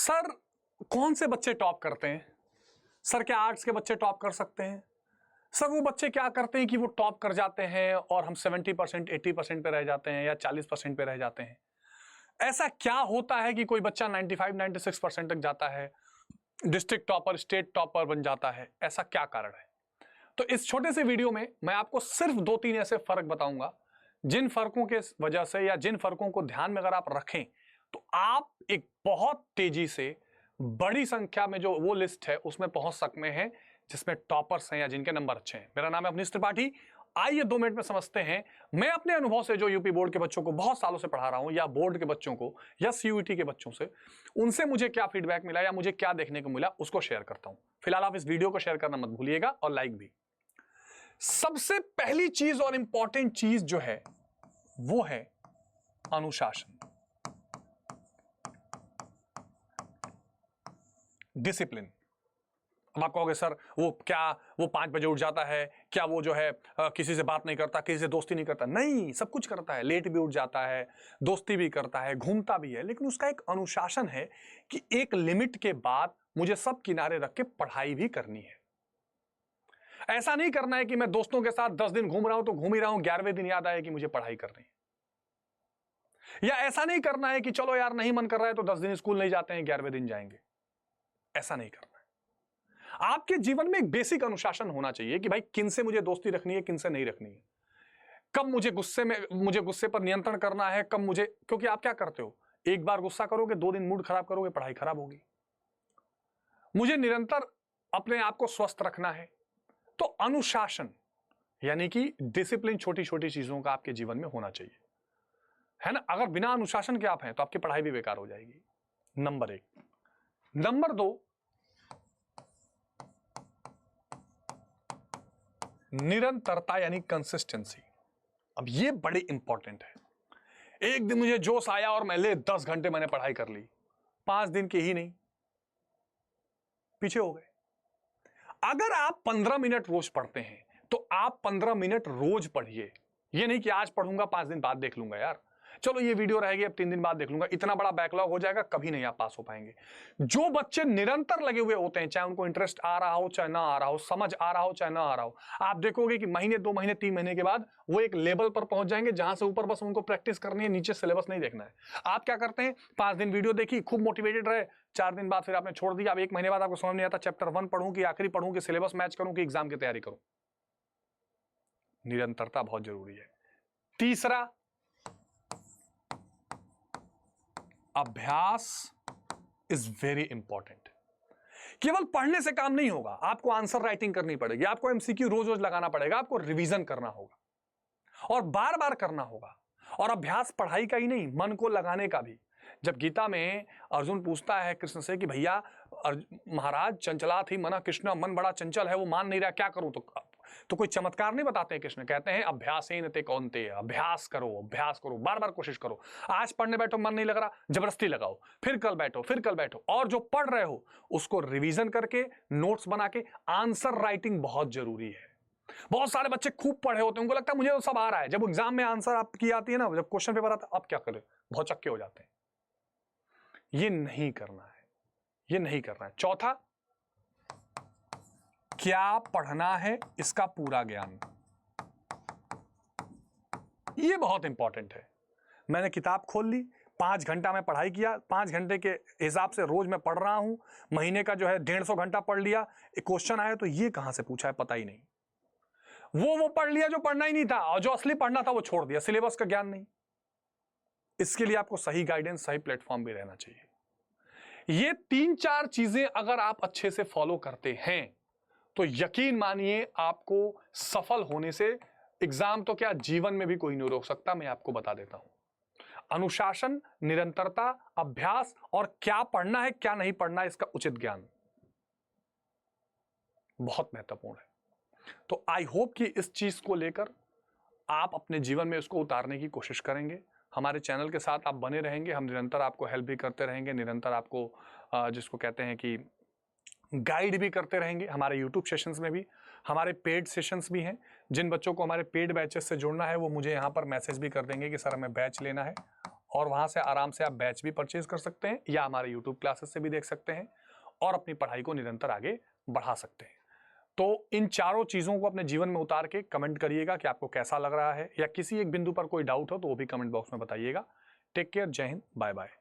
Sir कौन से बच्चे टॉप करते हैं? सर क्या आर्ट्स के बच्चे टॉप कर सकते हैं? सर वो बच्चे क्या करते हैं कि वो टॉप कर जाते हैं और हम 70% 80% पे रह जाते हैं या 40% पे रह जाते हैं? ऐसा क्या होता है कि कोई बच्चा 95 96% तक जाता है, डिस्ट्रिक्ट टॉपर, स्टेट टॉपर बन जाता है? ऐसा क्या कारण है? तो इस छोटे से वीडियो में मैं आपको सिर्फ 2-3 ऐसे फर्क बताऊंगा जिन फर्कों के वजह से या जिन फर्कों को ध्यान में अगर आप रखें तो आप एक बहुत तेजी से बड़ी संख्या में जो वो लिस्ट है उसमें पहुंच सकते हैं जिसमें टॉपर्स हैं या जिनके नंबर अच्छे हैं। मेरा नाम है अवनीश त्रिपाठी। आइए 2 मिनट में समझते हैं, मैं अपने अनुभव से जो यूपी बोर्ड के बच्चों को बहुत सालों से पढ़ा रहा हूं या बोर्ड के बच्चों को या सीयूईटी के बच्चों से, उनसे मुझे क्या फीडबैक मिला या मुझे क्या देखने को मिला उसको शेयर करता हूं। फिलहाल आप इस वीडियो को शेयर करना मत भूलिएगा और लाइक भी। सबसे पहली चीज और इंपॉर्टेंट चीज जो है वो है अनुशासन, डिसिप्लिन। अब आप कहोगे सर वो 5 बजे उठ जाता है, क्या वो जो है किसी से बात नहीं करता, किसी से दोस्ती नहीं करता? नहीं, सब कुछ करता है, लेट भी उठ जाता है, दोस्ती भी करता है, घूमता भी है, लेकिन उसका एक अनुशासन है कि एक लिमिट के बाद मुझे सब किनारे रख के पढ़ाई भी करनी है। ऐसा नहीं करना है कि मैं दोस्तों के साथ 10 दिन घूम रहा हूं तो घूम ही रहा हूं, 11वें दिन याद आया कि मुझे पढ़ाई करनी है। या ऐसा नहीं करना है कि चलो यार नहीं मन कर रहा है तो 10 दिन स्कूल नहीं जाते हैं, 11वें दिन जाएंगे। ऐसा नहीं करना है। आपके जीवन में एक बेसिक अनुशासन होना चाहिए कि भाई किन से मुझे दोस्ती रखनी है, किन से नहीं रखनी है, कब मुझे गुस्से पर नियंत्रण करना है, कब मुझे, क्योंकि आप क्या करते हो, एक बार गुस्सा करोगे, 2 दिन मूड खराब करोगे, पढ़ाई खराब होगी। मुझे निरंतर अपने आप को स्वस्थ रखना है। तो अनुशासन यानी कि डिसिप्लिन छोटी छोटी चीजों का आपके जीवन में होना चाहिए, है ना। अगर बिना अनुशासन के आप हैं तो आपकी पढ़ाई भी बेकार हो जाएगी। नंबर 1। नंबर 2, निरंतरता यानी कंसिस्टेंसी। अब ये बड़ी इंपॉर्टेंट है। एक दिन मुझे जोश आया और मैं 10 घंटे मैंने पढ़ाई कर ली, 5 दिन की ही नहीं, पीछे हो गए। अगर आप 15 मिनट रोज पढ़ते हैं तो आप 15 मिनट रोज पढ़िए। ये नहीं कि आज पढ़ूंगा 5 दिन बाद देख लूंगा, यार चलो ये वीडियो रहेगी अब 3 दिन बाद देख लूंगा, इतना बड़ा बैकलॉग हो जाएगा, कभी नहीं आप पास हो पाएंगे। जो बच्चे निरंतर लगे हुए होते हैं, चाहे उनको इंटरेस्ट आ रहा हो चाहे ना आ रहा हो, समझ आ रहा हो चाहे ना आ रहा हो, आप देखोगे कि महीने 2 महीने 3 महीने के बाद वो एक लेवल पर पहुंच जाएंगे जहां से ऊपर बस उनको प्रैक्टिस करनी है, नीचे सिलेबस नहीं देखना है। आप क्या करते हैं, 5 दिन वीडियो देखी, खूब मोटिवेटेड रहे, 4 दिन बाद फिर आपने छोड़ दिया। अब 1 महीने बाद आपको समझ नहीं आता चैप्टर 1 पढ़ूं कि आखिरी पढ़ूं कि सिलेबस मैच करूं कि एग्जाम की तैयारी करूं। निरंतरता बहुत जरूरी है। तीसरा, अभ्यास इज वेरी इंपॉर्टेंट। केवल पढ़ने से काम नहीं होगा, आपको आंसर राइटिंग करनी पड़ेगी, आपको एमसीक्यू रोज रोज लगाना पड़ेगा, आपको रिवीजन करना होगा और बार बार करना होगा। और अभ्यास पढ़ाई का ही नहीं, मन को लगाने का भी। जब गीता में अर्जुन पूछता है कृष्ण से कि भैया महाराज चंचला थी मना कृष्ण, मन बड़ा चंचल है, वो मान नहीं रहा, क्या करूं? तो कोई चमत्कार नहीं बताते हैं कृष्ण, कहते हैं अभ्यासेन ते कौन्तेय, अभ्यास करो, बार बार कोशिश करो। आज पढ़ने बैठो, मन नहीं लग रहा, जबरदस्ती लगाओ, फिर कल बैठो, और जो पढ़ रहे हो उसको रिवीजन करके नोट्स बना के, आंसर राइटिंग बहुत जरूरी है। बहुत सारे बच्चे खूब पढ़े होते हैं, उनको लगता है मुझे तो सब आ रहा है, जब एग्जाम में आंसर आपकी आती है ना, जब क्वेश्चन पेपर आता है, अब क्या करें, बहुत चक्के हो जाते हैं। ये नहीं करना है, ये नहीं करना है। चौथा, क्या पढ़ना है इसका पूरा ज्ञान, ये बहुत इंपॉर्टेंट है। मैंने किताब खोल ली, 5 घंटा में पढ़ाई किया, 5 घंटे के हिसाब से रोज मैं पढ़ रहा हूं, महीने का जो है 150 घंटा पढ़ लिया, एक क्वेश्चन आया तो ये कहां से पूछा है पता ही नहीं, वो पढ़ लिया जो पढ़ना ही नहीं था, और जो असली पढ़ना था वो छोड़ दिया, सिलेबस का ज्ञान नहीं। इसके लिए आपको सही गाइडेंस, सही प्लेटफॉर्म भी रहना चाहिए। ये 3-4 चीजें अगर आप अच्छे से फॉलो करते हैं तो यकीन मानिए आपको सफल होने से एग्जाम तो क्या जीवन में भी कोई नहीं रोक सकता। मैं आपको बता देता हूं, अनुशासन, निरंतरता, अभ्यास और क्या पढ़ना है क्या नहीं पढ़ना है इसका उचित ज्ञान बहुत महत्वपूर्ण है। तो आई होप कि इस चीज को लेकर आप अपने जीवन में उसको उतारने की कोशिश करेंगे। हमारे चैनल के साथ आप बने रहेंगे, हम निरंतर आपको हेल्प भी करते रहेंगे, निरंतर आपको जिसको कहते हैं कि गाइड भी करते रहेंगे। हमारे यूट्यूब सेशंस में भी, हमारे पेड सेशंस भी हैं। जिन बच्चों को हमारे पेड बैचेस से जुड़ना है वो मुझे यहाँ पर मैसेज भी कर देंगे कि सर हमें बैच लेना है, और वहाँ से आराम से आप बैच भी परचेज कर सकते हैं या हमारे यूट्यूब क्लासेस से भी देख सकते हैं और अपनी पढ़ाई को निरंतर आगे बढ़ा सकते हैं। तो इन चारों चीज़ों को अपने जीवन में उतार के कमेंट करिएगा कि आपको कैसा लग रहा है, या किसी एक बिंदु पर कोई डाउट हो तो वो भी कमेंट बॉक्स में बताइएगा। टेक केयर, जय हिंद, बाय बाय।